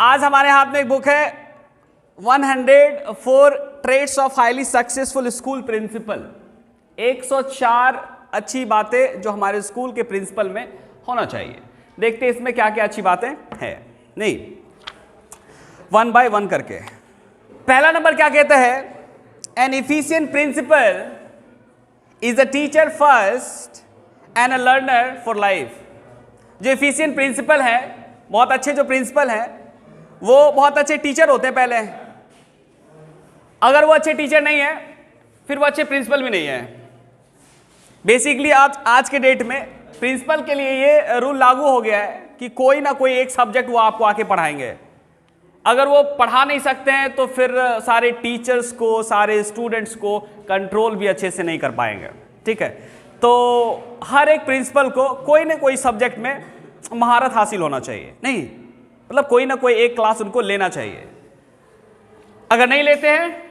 आज हमारे हाथ में एक बुक है 104 traits of highly successful school principal. 104 अच्छी बातें जो हमारे स्कूल के प्रिंसिपल में होना चाहिए। देखते हैं इसमें क्या क्या अच्छी बातें हैं। नहीं, वन बाय वन करके। पहला नंबर क्या कहता है? An efficient principal is a teacher first and a learner for life. जो इफिशिएंट प्रिंसिपल है, बहुत अच्छे जो प्रिंसिपल हैं, वो बहुत अच्छे टीचर होते हैं पहले। अगर वो अच्छे टीचर नहीं है फिर वो अच्छे प्रिंसिपल भी नहीं है। बेसिकली आज के डेट में प्रिंसिपल के लिए ये रूल लागू हो गया है कि कोई ना कोई एक सब्जेक्ट वो आपको आके पढ़ाएंगे। अगर वो पढ़ा नहीं सकते हैं तो फिर सारे टीचर्स को, सारे स्टूडेंट्स को कंट्रोल भी अच्छे से नहीं कर पाएंगे। ठीक है, तो हर एक प्रिंसिपल को कोई ना कोई सब्जेक्ट में महारत हासिल होना चाहिए। नहीं मतलब कोई ना कोई एक क्लास उनको लेना चाहिए। अगर नहीं लेते हैं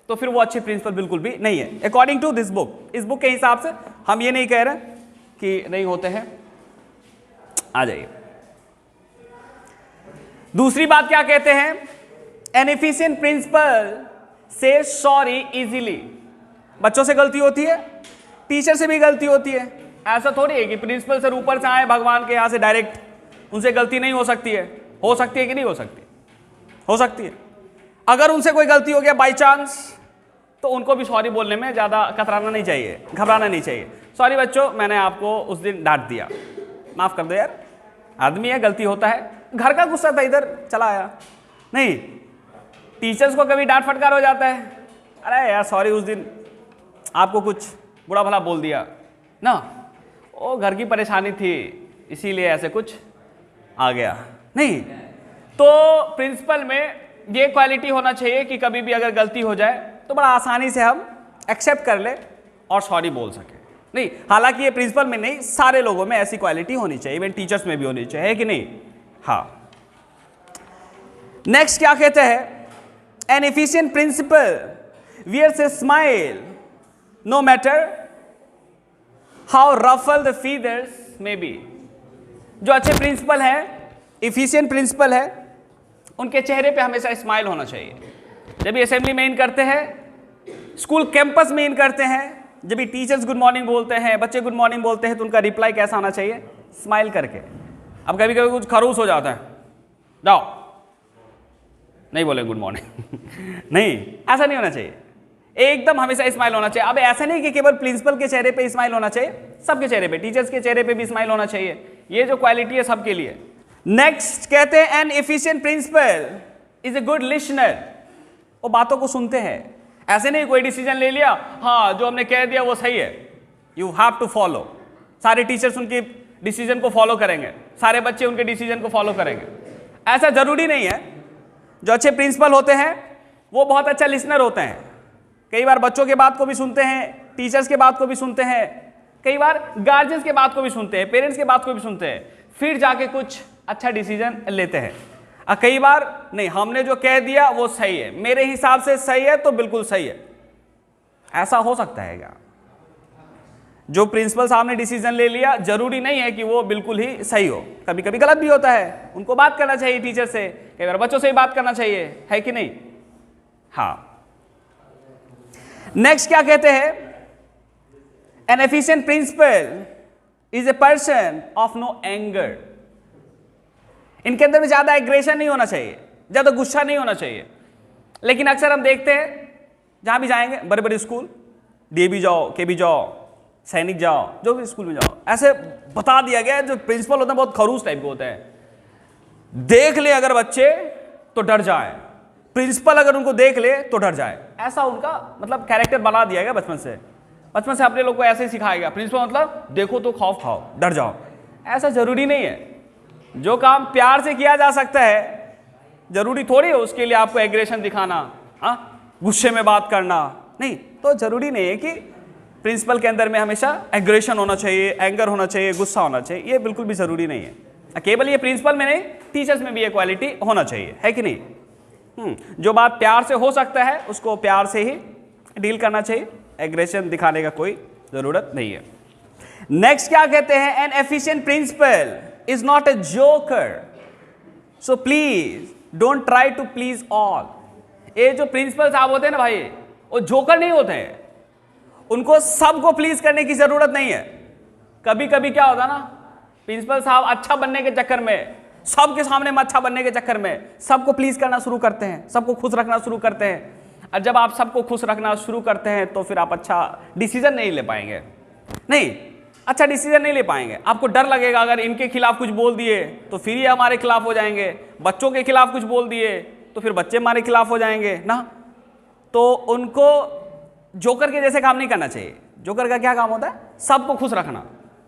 तो फिर वो अच्छे प्रिंसिपल बिल्कुल भी नहीं है अकॉर्डिंग टू दिस बुक। इस बुक के हिसाब से हम ये नहीं कह रहे कि नहीं होते हैं। आ जाइए, दूसरी बात क्या कहते हैं? एन एफिशिएंट प्रिंसिपल से सॉरी इजीली। बच्चों से गलती होती है, टीचर से भी गलती होती है। ऐसा थोड़ी है कि प्रिंसिपल सर ऊपर से आए भगवान के यहां से डायरेक्ट, उनसे गलती नहीं हो सकती है। हो सकती है कि नहीं हो सकती? हो सकती है। अगर उनसे कोई गलती हो गया बाई चांस तो उनको भी सॉरी बोलने में ज़्यादा कतराना नहीं चाहिए, घबराना नहीं चाहिए। सॉरी बच्चों, मैंने आपको उस दिन डांट दिया, माफ़ कर दो यार, आदमी है, गलती होता है, घर का गुस्सा था इधर चला आया। नहीं, टीचर्स को कभी डांट फटकार हो जाता है, अरे यार सॉरी उस दिन आपको कुछ बुरा भला बोल दिया ना, वो घर की परेशानी थी इसीलिए ऐसे कुछ आ गया। नहीं, तो प्रिंसिपल में ये क्वालिटी होना चाहिए कि कभी भी अगर गलती हो जाए तो बड़ा आसानी से हम एक्सेप्ट कर ले और सॉरी बोल सके। नहीं, हालांकि ये प्रिंसिपल में नहीं, सारे लोगों में ऐसी क्वालिटी होनी चाहिए, इवन टीचर्स में भी होनी चाहिए, है कि नहीं? हाँ। नेक्स्ट क्या कहते हैं? An efficient principal wears a smile no matter how ruffle the feathers may be. जो अच्छे प्रिंसिपल है, एफिशिएंट प्रिंसिपल है, उनके चेहरे पे हमेशा स्माइल होना चाहिए। जब भी असेंबली में इन करते हैं, स्कूल कैंपस में इन करते हैं, जब भी टीचर्स गुड मॉर्निंग बोलते हैं, बच्चे गुड मॉर्निंग बोलते हैं, तो उनका रिप्लाई कैसा आना चाहिए? स्माइल करके। अब कभी कभी कुछ खरूस हो जाता है, जाओ नहीं बोले गुड मॉर्निंग नहीं, ऐसा नहीं होना चाहिए। एकदम हमेशा स्माइल होना चाहिए। अब ऐसा नहीं कि केवल प्रिंसिपल के चेहरे पे स्माइल होना चाहिए, सबके चेहरे पे, टीचर्स के चेहरे पे भी स्माइल होना चाहिए। ये जो क्वालिटी है सबके लिए। नेक्स्ट कहते हैं an efficient principal is a good listener. वो बातों को सुनते हैं, ऐसे नहीं कोई डिसीजन ले लिया, हाँ जो हमने कह दिया वो सही है, यू हैव टू फॉलो। सारे टीचर्स उनके डिसीजन को फॉलो करेंगे, सारे बच्चे उनके डिसीजन को फॉलो करेंगे, ऐसा जरूरी नहीं है। जो अच्छे प्रिंसिपल होते हैं वो बहुत अच्छा लिसनर होते हैं। कई बार बच्चों के बात को भी सुनते हैं, टीचर्स के बात को भी सुनते हैं, कई बार गार्जियंस के बात को भी सुनते हैं, पेरेंट्स के बात को भी सुनते हैं, फिर जाके कुछ अच्छा डिसीजन लेते हैं। कई बार नहीं, हमने जो कह दिया वो सही है, मेरे हिसाब से सही है तो बिल्कुल सही है, ऐसा हो सकता है क्या? जो प्रिंसिपल साहब ने डिसीजन ले लिया जरूरी नहीं है कि वो बिल्कुल ही सही हो, कभी कभी गलत भी होता है। उनको बात करना चाहिए टीचर से, कई बार बच्चों से ही बात करना चाहिए, है कि नहीं? हाँ। नेक्स्ट क्या कहते हैं? An efficient principal is a person of no anger. इनके अंदर में ज्यादा एग्रेशन नहीं होना चाहिए, ज्यादा गुस्सा नहीं होना चाहिए। लेकिन अक्सर हम देखते हैं जहां भी जाएंगे, बड़े बड़े स्कूल, डीएवी जाओ, केबी जाओ, सैनिक जाओ, जो भी स्कूल में जाओ, ऐसे बता दिया गया है जो प्रिंसिपल होते हैं बहुत खरूस टाइप के होते हैं। देख ले अगर बच्चे तो डर जाए, प्रिंसिपल अगर उनको देख ले तो डर जाए, ऐसा उनका मतलब कैरेक्टर बना दिया गया बचपन से। बचपन से अपने लोग को ऐसे ही सिखाया गया, प्रिंसिपल मतलब देखो तो खौफ खाओ, डर जाओ। ऐसा जरूरी नहीं है। जो काम प्यार से किया जा सकता है, जरूरी थोड़ी है उसके लिए आपको एग्रेशन दिखाना, हाँ गुस्से में बात करना, नहीं। तो जरूरी नहीं है कि प्रिंसिपल के अंदर में हमेशा एग्रेशन होना चाहिए, एंगर होना चाहिए, गुस्सा होना चाहिए, ये बिल्कुल भी जरूरी नहीं है। केवल ये प्रिंसिपल में नहीं, टीचर्स में भी ये क्वालिटी होना चाहिए, है कि नहीं? जो बात प्यार से हो सकता है उसको प्यार से ही डील करना चाहिए, एग्रेशन दिखाने का कोई जरूरत नहीं है। नेक्स्ट क्या कहते हैं? An efficient principal is not a joker. So please don't try to please all. ये जो प्रिंसिपल साहब होते हैं ना भाई, वो जोकर नहीं होते हैं, उनको सबको प्लीज करने की जरूरत नहीं है। कभी कभी क्या होता ना, प्रिंसिपल साहब अच्छा बनने के चक्कर में, सबके सामने में अच्छा बनने के चक्कर में सबको प्लीज करना शुरू करते हैं, सबको खुश रखना शुरू करते हैं। और जब आप सबको खुश रखना शुरू करते हैं तो फिर आप अच्छा डिसीजन नहीं ले पाएंगे, नहीं अच्छा डिसीजन नहीं ले पाएंगे। आपको डर लगेगा, अगर इनके खिलाफ कुछ बोल दिए तो फिर ये हमारे खिलाफ हो जाएंगे, बच्चों के खिलाफ कुछ बोल दिए तो फिर बच्चे हमारे खिलाफ हो जाएंगे ना। तो उनको जोकर के जैसे काम नहीं करना चाहिए। जोकर का क्या काम होता है? सबको खुश रखना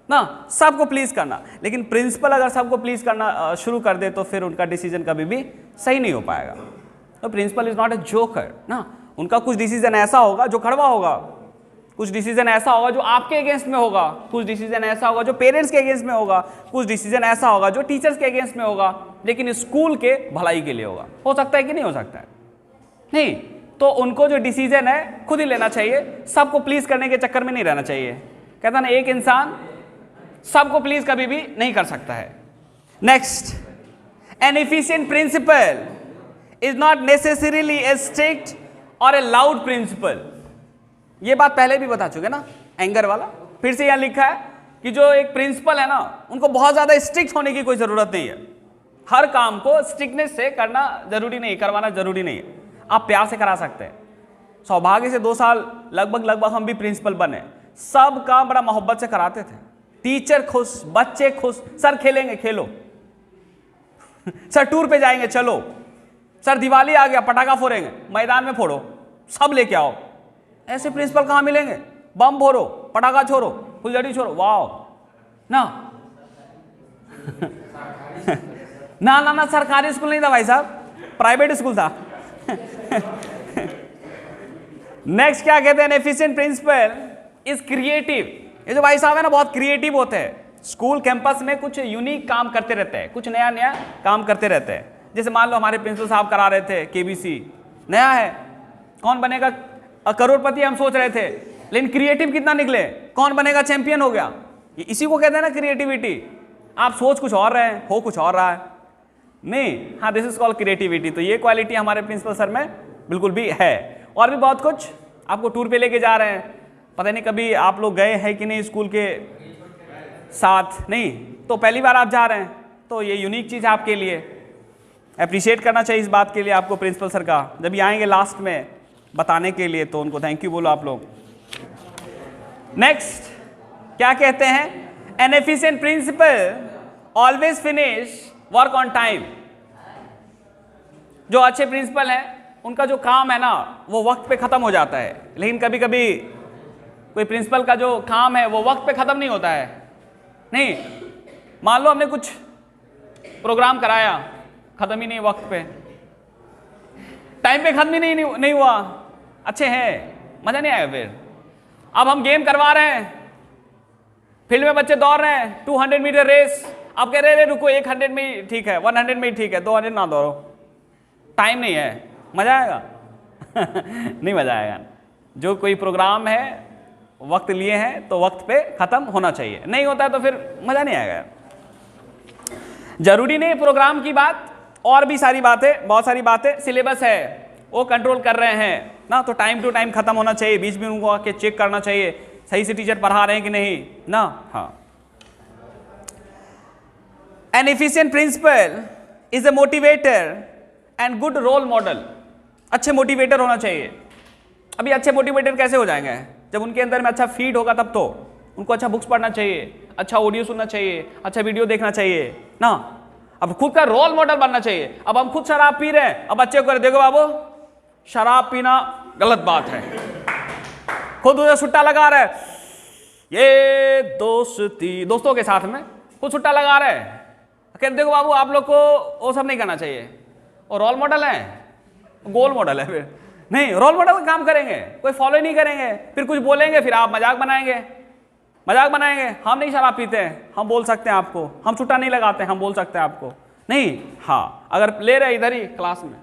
ना, सबको प्लीज करना। लेकिन प्रिंसिपल अगर सबको प्लीज करना शुरू कर दे तो फिर उनका डिसीजन कभी भी सही नहीं हो पाएगा। तो principal is not a joker ना। उनका कुछ डिसीजन ऐसा होगा जो कड़वा होगा, कुछ डिसीजन ऐसा होगा जो आपके अगेंस्ट में होगा, कुछ डिसीजन ऐसा होगा जो पेरेंट्स के अगेंस्ट में होगा, कुछ डिसीजन ऐसा होगा जो टीचर्स के अगेंस्ट में होगा, लेकिन स्कूल के भलाई के लिए होगा। हो सकता है कि नहीं हो सकता है? नहीं। तो उनको जो डिसीजन है खुद ही लेना चाहिए, सबको प्लीज करने के चक्कर में नहीं रहना चाहिए। कहता ना, एक इंसान सबको प्लीज कभी भी नहीं कर सकता है। Next, an efficient principal is not necessarily a strict और ए लाउड प्रिंसिपल। ये बात पहले भी बता चुके ना, एंगर वाला। फिर से यहां लिखा है कि जो एक प्रिंसिपल है ना, उनको बहुत ज्यादा स्ट्रिक्ट होने की कोई जरूरत नहीं है। हर काम को स्ट्रिक्टनेस से करना जरूरी नहीं, करवाना जरूरी नहीं है, आप प्यार से करा सकते हैं। सौभाग्य से 2 साल लगभग हम भी प्रिंसिपल बने, सब काम बड़ा मोहब्बत से कराते थे। टीचर खुश, बच्चे खुश। सर खेलेंगे, खेलो। सर टूर पे जाएंगे, चलो। सर दिवाली आ गया, पटाखा फोड़ेंगे, मैदान में फोड़ो, सब लेके आओ। ऐसे प्रिंसिपल कहाँ मिलेंगे? बम फोड़ो, पटाखा छोड़ो, फुलझड़ी छोड़ो, वाओ ना। ना ना ना, सरकारी स्कूल नहीं था भाई साहब, प्राइवेट स्कूल था। नेक्स्ट क्या कहते हैं? Efficient principal is creative. ये जो भाई साहब है ना, बहुत क्रिएटिव होते हैं। स्कूल कैंपस में कुछ यूनिक काम करते रहते हैं, कुछ नया नया काम करते रहते हैं। जैसे मान लो हमारे प्रिंसिपल साहब करा रहे थे केबीसी, नया है, कौन बनेगा करोड़पति हम सोच रहे थे, लेकिन क्रिएटिव कितना निकले, कौन बनेगा चैंपियन हो गया। ये इसी को कहते हैं ना क्रिएटिविटी। आप सोच कुछ और रहे हैं, हो कुछ और रहा है, नहीं। हाँ, दिस इज कॉल्ड क्रिएटिविटी। तो ये क्वालिटी हमारे प्रिंसिपल सर में बिल्कुल भी है। और भी बहुत कुछ, आपको टूर पे लेके जा रहे हैं, पता नहीं कभी आप लोग गए हैं कि नहीं स्कूल के साथ, नहीं तो पहली बार आप जा रहे हैं, तो ये यूनिक चीज़ है आपके लिए। अप्रिशिएट करना चाहिए इस बात के लिए आपको प्रिंसिपल सर का। जब ये आएंगे लास्ट में बताने के लिए तो उनको थैंक यू बोलो आप लोग। नेक्स्ट क्या कहते हैं? An efficient principal always finish work on time. जो अच्छे प्रिंसिपल हैं उनका जो काम है ना वो वक्त पे खत्म हो जाता है, लेकिन कभी कभी कोई प्रिंसिपल का जो काम है वो वक्त पे खत्म नहीं होता है। नहीं, मान लो हमने कुछ प्रोग्राम कराया, खत्म ही नहीं वक्त पे, टाइम पे खत्म ही नहीं हुआ, अच्छे हैं, मजा नहीं आया। फिर अब हम गेम करवा रहे हैं, फील्ड में बच्चे दौड़ रहे हैं 200 मीटर रेस, आप कह रहे हैं रुको 100 में ही ठीक है, 100 में ही ठीक है, 200 ना दौड़ो, टाइम नहीं है, मजा आएगा? नहीं मजा आएगा। जो कोई प्रोग्राम है वक्त लिए हैं तो वक्त पे खत्म होना चाहिए, नहीं होता है तो फिर मजा नहीं आएगा। जरूरी नहीं प्रोग्राम की बात, और भी सारी बातें, बहुत सारी बातें, सिलेबस है वो कंट्रोल कर रहे हैं ना, तो टाइम टू टाइम खत्म होना चाहिए, बीच में उनको आके चेक करना चाहिए सही से टीचर पढ़ा रहे हैं कि नहीं ना। हाँ, an efficient principal is a motivator and good role model. अच्छे मोटिवेटर होना चाहिए। अभी अच्छे मोटिवेटर कैसे हो जाएंगे? जब उनके अंदर में अच्छा फीड होगा तब तो। उनको अच्छा बुक्स पढ़ना चाहिए, अच्छा ऑडियो सुनना चाहिए, अच्छा वीडियो देखना चाहिए ना। अब खुद का रोल मॉडल बनना चाहिए। अब हम खुद शराब पी रहे हैं, अब बच्चे को देखो बाबू शराब पीना गलत बात है, खुद उसे सुट्टा लगा रहे, ये दोस्तों के साथ में खुद सुट्टा लगा रहे, कहते देखो बाबू आप लोग को वो सब नहीं करना चाहिए। और रोल मॉडल है, गोल मॉडल है, फिर नहीं रोल मॉडल का काम करेंगे, कोई फॉलो ही नहीं करेंगे, फिर कुछ बोलेंगे, फिर आप मजाक बनाएंगे, हम नहीं शराब पीते हैं, हम बोल सकते हैं आपको, हम छुट्टा नहीं लगाते, हम बोल सकते हैं आपको, नहीं। हाँ, अगर ले रहे इधर ही क्लास में,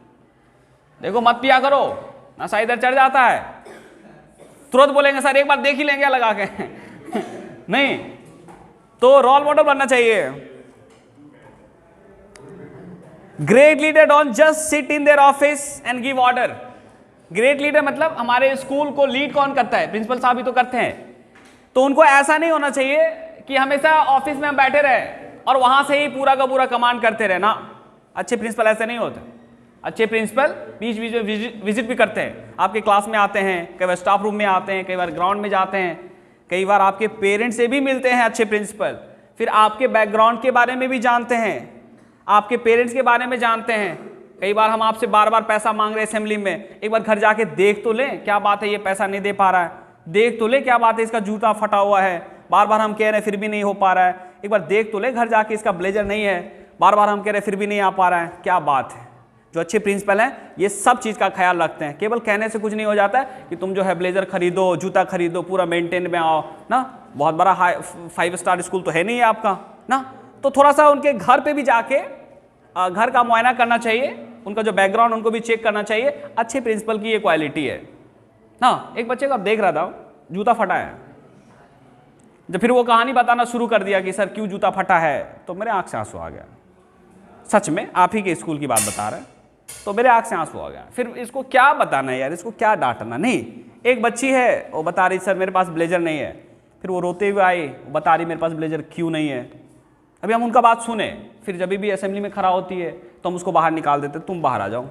देखो मत पिया करो, नशा इधर चढ़ जाता है, तुरंत बोलेंगे सर एक बार देख ही लेंगे लगा के। नहीं, तो रोल मॉडल बनना चाहिए। Great leader don't just sit in their office and give order. Great leader मतलब हमारे स्कूल को लीड कौन करता है? प्रिंसिपल साहब ही तो करते हैं। तो उनको ऐसा नहीं होना चाहिए कि हमेशा ऑफिस में हम बैठे रहे और वहां से ही पूरा का पूरा कमांड करते रहे ना। अच्छे प्रिंसिपल ऐसे नहीं होते। अच्छे प्रिंसिपल बीच बीच में विजिट भी करते हैं, आपके क्लास में आते हैं, कई बार स्टाफ रूम में आते हैं, कई बार ग्राउंड में जाते हैं, कई बार आपके पेरेंट्स से भी मिलते हैं अच्छे प्रिंसिपल। फिर आपके बैकग्राउंड के बारे में भी जानते हैं, आपके पेरेंट्स के बारे में जानते हैं। कई बार हम आपसे बार बार पैसा मांग रहे हैं असेंबली में, एक बार घर जाके देख तो लें क्या बात है ये पैसा नहीं दे पा रहा है, देख तो ले क्या बात है इसका जूता फटा हुआ है, बार बार हम कह रहे हैं फिर भी नहीं हो पा रहा है, एक बार देख तो ले घर जाके इसका ब्लेजर नहीं है, बार बार हम कह रहे हैं फिर भी नहीं आ पा रहा है, क्या बात है। जो अच्छे प्रिंसिपल हैं ये सब चीज़ का ख्याल रखते हैं। केवल कहने से कुछ नहीं हो जाता है कि तुम जो है ब्लेजर खरीदो, जूता खरीदो, पूरा मेंटेन में आओ ना। बहुत बड़ा 5 स्टार स्कूल तो है नहीं है आपका ना। तो थोड़ा सा उनके घर पे भी जाके घर का मुआयना करना चाहिए, उनका जो बैकग्राउंड उनको भी चेक करना चाहिए। अच्छे प्रिंसिपल की ये क्वालिटी है ना। एक बच्चे को आप देख रहा था, जूता फटा है, जब फिर वो कहानी बताना शुरू कर दिया कि सर क्यों जूता फटा है, तो मेरे आंख से आंसू आ गया। सच में आप ही के स्कूल की बात बता रहे हैं, तो मेरे आंख से आंसू आ गया। फिर इसको क्या बताना है यार, इसको क्या डांटना। नहीं, एक बच्ची है वो बता रही सर मेरे पास ब्लेजर नहीं है, फिर वो रोते हुए आई, वो बता रही मेरे पास ब्लेजर क्यों नहीं है। अभी हम उनका बात सुने, फिर जब भी असेंबली में खड़ा होती है तो हम उसको बाहर निकाल देते, तुम बाहर आ जाओ,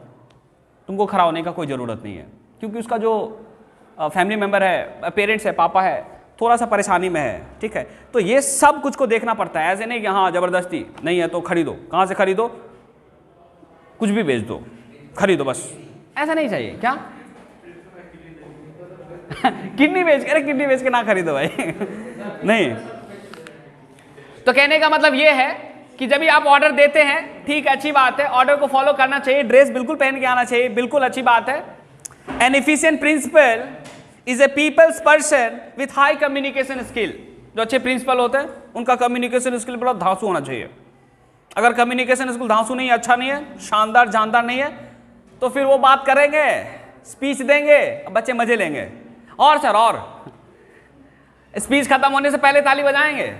तुमको खड़ा होने का कोई ज़रूरत नहीं है। क्योंकि उसका जो फैमिली मेम्बर है, पेरेंट्स है, पापा है, थोड़ा सा परेशानी में है, ठीक है। तो ये सब कुछ को देखना पड़ता है। ऐसे नहीं कि हाँ ज़बरदस्ती नहीं है तो खरीदो, कहाँ से खरीदो, कुछ भी बेच दो, खरीदो बस, ऐसा नहीं चाहिए। क्या किडनी बेच के, अरे किडनी बेच के ना खरीदो भाई नहीं। तो कहने का मतलब ये है कि जब भी आप ऑर्डर देते हैं, ठीक है, अच्छी बात है, ऑर्डर को फॉलो करना चाहिए, ड्रेस बिल्कुल पहन के आना चाहिए, बिल्कुल अच्छी बात है। An efficient principal is a people's person with high communication skill. जो अच्छे प्रिंसिपल होते हैं उनका कम्युनिकेशन स्किल बड़ा धांसू होना चाहिए। अगर कम्युनिकेशन स्किल धांसू नहीं है, अच्छा नहीं है, शानदार जानदार नहीं है, तो फिर वो बात करेंगे, स्पीच देंगे, बच्चे मजे लेंगे। और सर और स्पीच खत्म होने से पहले ताली बजाएंगे,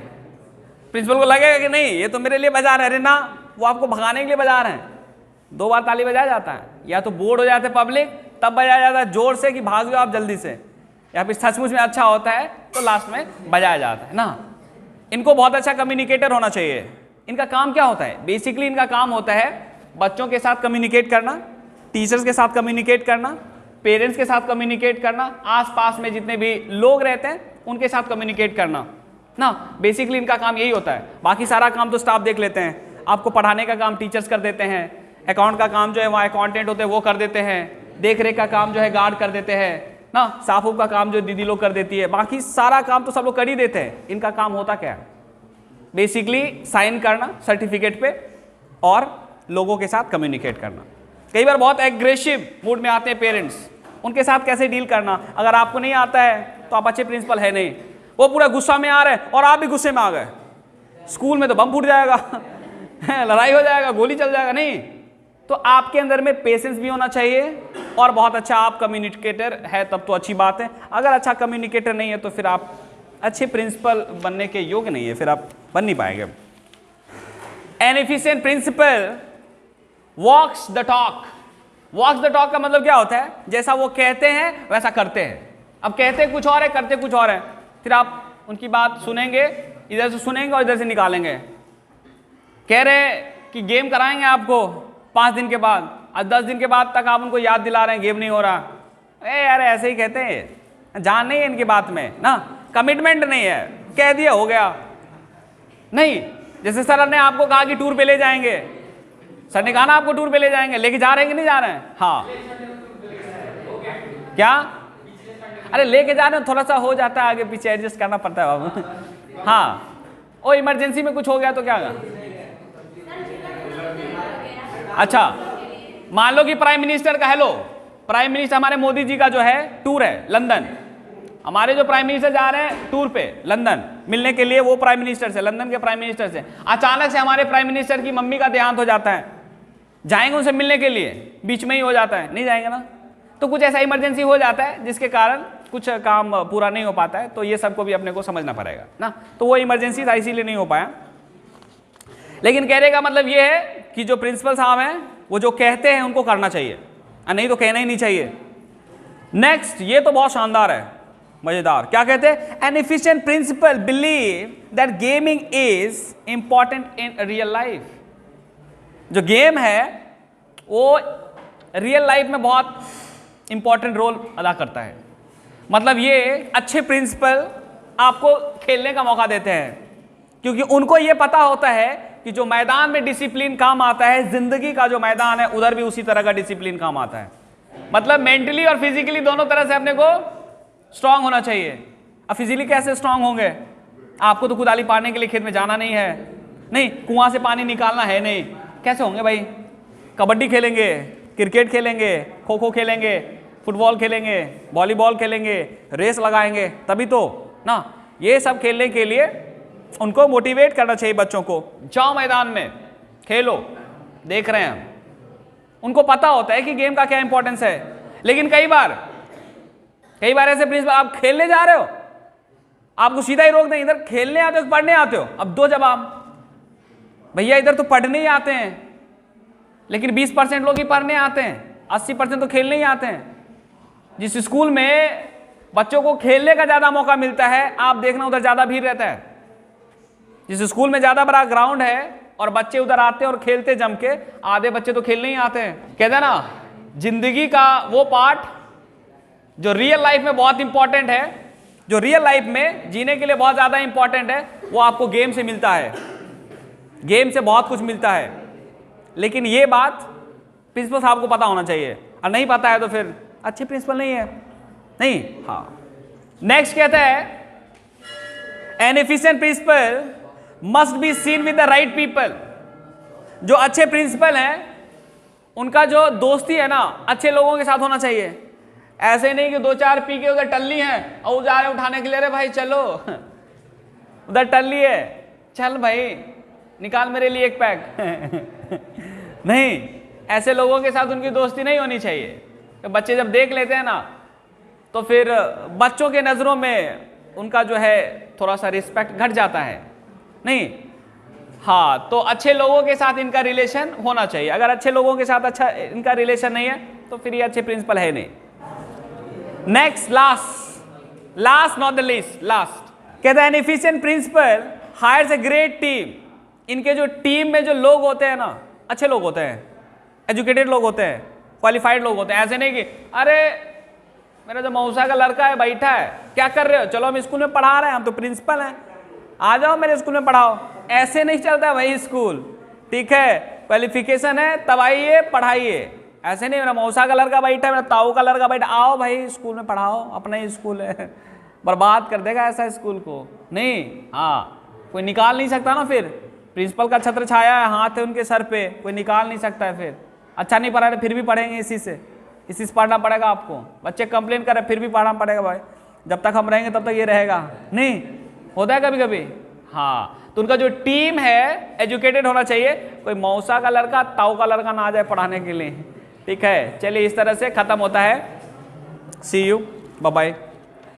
प्रिंसिपल को लगेगा कि नहीं ये तो मेरे लिए बजा रहे हैं। अरे ना, वो आपको भगाने के लिए बजा रहे हैं। 2 बार ताली बजाया जाता है, या तो बोर्ड हो जाते पब्लिक तब बजाया जाता है जोर से कि भाग जाओ आप जल्दी से, या फिर सचमुच में अच्छा होता है तो लास्ट में बजाया जाता है ना। इनको बहुत अच्छा कम्युनिकेटर होना चाहिए। इनका काम क्या होता है? बेसिकली इनका काम होता है बच्चों के साथ कम्युनिकेट करना, टीचर्स के साथ कम्युनिकेट करना, पेरेंट्स के साथ कम्युनिकेट करना, आसपास में जितने भी लोग रहते हैं उनके साथ कम्युनिकेट करना ना। बेसिकली इनका काम यही होता है। बाकी सारा काम तो स्टाफ देख लेते हैं। आपको पढ़ाने का काम टीचर्स कर देते हैं, अकाउंट का काम जो है वहाँ अकाउंटेंट होते हैं वो कर देते हैं, देख रेख का काम जो है गार्ड कर देते हैं ना, साफ का काम जो दीदी लोग कर देती है, बाकी सारा काम तो सब लोग कर ही देते हैं। इनका काम होता क्या है? बेसिकली साइन करना सर्टिफिकेट पे और लोगों के साथ कम्युनिकेट करना। कई बार बहुत एग्रेसिव मूड में आते हैं पेरेंट्स, उनके साथ कैसे डील करना। अगर आपको नहीं आता है तो आप अच्छे प्रिंसिपल है नहीं। वो पूरा गुस्सा में आ रहे हैं और आप भी गुस्से में आ गए, स्कूल में तो बम फूट जाएगा लड़ाई हो जाएगा, गोली चल जाएगा। नहीं, तो आपके अंदर में पेशेंस भी होना चाहिए और बहुत अच्छा आप कम्युनिकेटर है तब तो अच्छी बात है। अगर अच्छा कम्युनिकेटर नहीं है तो फिर आप अच्छे प्रिंसिपल बनने के योग्य नहीं है, फिर आप बन नहीं पाएंगे। An efficient principal walks the talk. Walks the talk का मतलब क्या होता है? जैसा वो कहते हैं वैसा करते हैं। अब कहते कुछ और है, करते कुछ और है, फिर आप उनकी बात सुनेंगे, इधर से सुनेंगे और इधर से निकालेंगे। कह रहे कि गेम कराएंगे आपको 5 दिन के बाद, और 10 दिन के बाद तक आप उनको याद दिला रहे हैं गेम नहीं हो रहा। अरे यार ऐसे ही कहते हैं, जान नहीं है इनकी बात में ना, कमिटमेंट नहीं है, कह दिया हो गया। नहीं, जैसे सर ने आपको कहा कि टूर पे ले जाएंगे, सर ने कहा ना आपको टूर पे ले जाएंगे, लेके जा रहे हैं कि नहीं जा रहे हैं? हाँ, क्या? अरे लेके जा रहे हैं, थोड़ा सा हो जाता है आगे पीछे, एडजस्ट करना पड़ता है बाबू हाँ, और इमरजेंसी में कुछ हो गया तो क्या होगा? अच्छा, मान लो कि प्राइम मिनिस्टर का, हेलो प्राइम मिनिस्टर हमारे मोदी जी का जो है टूर है लंदन, हमारे जो प्राइम मिनिस्टर जा रहे हैं टूर पे लंदन मिलने के लिए, वो प्राइम मिनिस्टर से, लंदन के प्राइम मिनिस्टर से। अचानक से हमारे प्राइम मिनिस्टर की मम्मी का देहांत हो जाता है, जाएंगे उनसे मिलने के लिए, बीच में ही हो जाता है, नहीं जाएंगे ना। तो कुछ ऐसा इमरजेंसी हो जाता है जिसके कारण कुछ काम पूरा नहीं हो पाता है, तो ये सबको भी अपने को समझना पड़ेगा ना। तो वो इमरजेंसी था इसीलिए नहीं हो पाया। लेकिन कहने का मतलब ये है कि जो प्रिंसिपल साहब हैं वो जो कहते हैं उनको करना चाहिए, और नहीं तो कहना ही नहीं चाहिए। नेक्स्ट, ये तो बहुत शानदार है, मजेदार। क्या कहते हैं? An efficient principal believe that gaming is important in real life. जो गेम है वो रियल लाइफ में बहुत इंपॉर्टेंट रोल अदा करता है। मतलब ये अच्छे प्रिंसिपल आपको खेलने का मौका देते हैं, क्योंकि उनको ये पता होता है कि जो मैदान में डिसिप्लिन काम आता है, जिंदगी का जो मैदान है उधर भी उसी तरह का डिसिप्लिन काम आता है। मतलब मेंटली और फिजिकली दोनों तरह से अपने को स्ट्रांग होना चाहिए। अब फिजिकली कैसे स्ट्रांग होंगे? आपको तो कुदाली पाने के लिए खेत में जाना नहीं है, नहीं कुआं से पानी निकालना है नहीं, कैसे होंगे भाई? कबड्डी खेलेंगे, क्रिकेट खेलेंगे, खो खो खेलेंगे, फुटबॉल खेलेंगे, वॉलीबॉल खेलेंगे, रेस लगाएंगे, तभी तो ना। ये सब खेलने के लिए उनको मोटिवेट करना चाहिए बच्चों को। जाओ मैदान में खेलो, देख रहे हैं हम। उनको पता होता है कि गेम का क्या इंपॉर्टेंस है। लेकिन कई बार ऐसे प्रिंसिपल, आप खेलने जा रहे हो, आपको सीधा ही रोक दें, इधर खेलने आते हो पढ़ने आते हो? अब दो जवाब, भैया इधर तो पढ़ने ही आते हैं, लेकिन 20% लोग ही पढ़ने आते हैं, 80% तो खेलने ही आते हैं। जिस स्कूल में बच्चों को खेलने का ज्यादा मौका मिलता है, आप देखना उधर ज्यादा भीड़ रहता है। जिस स्कूल में ज्यादा बड़ा ग्राउंड है और बच्चे उधर आते हैं और खेलते जम के, आधे बच्चे तो खेलने ही आते हैं। कहते हैं ना, जिंदगी का वो पार्ट जो रियल लाइफ में बहुत इंपॉर्टेंट है, जो रियल लाइफ में जीने के लिए बहुत ज्यादा इंपॉर्टेंट है, वो आपको गेम से मिलता है। गेम से बहुत कुछ मिलता है। लेकिन ये बात प्रिंसिपल साहब को पता होना चाहिए, और नहीं पता है तो फिर अच्छे प्रिंसिपल नहीं है, नहीं। हाँ, नेक्स्ट कहता है an efficient principal must be seen with the right people. जो अच्छे प्रिंसिपल हैं उनका जो दोस्ती है ना, अच्छे लोगों के साथ होना चाहिए। ऐसे नहीं कि 2-4 पी के उधर टल्ली हैं और जा रहे उठाने के लिए, अरे भाई चलो उधर टल्ली है, चल भाई निकाल मेरे लिए एक पैक नहीं, ऐसे लोगों के साथ उनकी दोस्ती नहीं होनी चाहिए। तो बच्चे जब देख लेते हैं ना, तो फिर बच्चों के नज़रों में उनका जो है थोड़ा सा रिस्पेक्ट घट जाता है, नहीं। हाँ, तो अच्छे लोगों के साथ इनका रिलेशन होना चाहिए। अगर अच्छे लोगों के साथ अच्छा इनका रिलेशन नहीं है तो फिर ये अच्छे प्रिंसिपल है नहीं। Next, last not the least, last कहता है an efficient principal hires a great team. इनके जो टीम में जो लोग होते हैं ना, अच्छे लोग होते हैं, एजुकेटेड लोग होते हैं, क्वालिफाइड लोग होते हैं। ऐसे नहीं कि अरे मेरा जो मौसा का लड़का है बैठा है, क्या कर रहे हो, चलो हम स्कूल में पढ़ा रहे हैं, हम तो प्रिंसिपल हैं, आ जाओ मेरे स्कूल में पढ़ाओ। ऐसे नहीं चलता भाई स्कूल, ठीक है? क्वालिफिकेशन है तब आइए पढ़ाइए। ऐसे नहीं मेरा मौसा का लड़का बैठा है, मेरा ताऊ का लड़का बैठा, आओ भाई स्कूल में पढ़ाओ, अपना ही स्कूल है, बर्बाद कर देगा ऐसा स्कूल को, नहीं। हाँ, कोई निकाल नहीं सकता ना, फिर प्रिंसिपल का छत्र छाया है, हाथ है उनके सर पे, कोई निकाल नहीं सकता है। फिर अच्छा नहीं पढ़ा रहे फिर भी पढ़ेंगे इसी से पढ़ना पड़ेगा आपको। बच्चे कंप्लेन कर रहे फिर भी पढ़ना पड़ेगा भाई, जब तक हम रहेंगे तब तक ये रहेगा, नहीं होता है कभी कभी। हाँ, तो उनका जो टीम है एजुकेटेड होना चाहिए, कोई मौसा का लड़का ताऊ का लड़का ना आ जाए पढ़ाने के लिए, ठीक है? चलिए, इस तरह से खत्म होता है। सी यू, बाय बाय।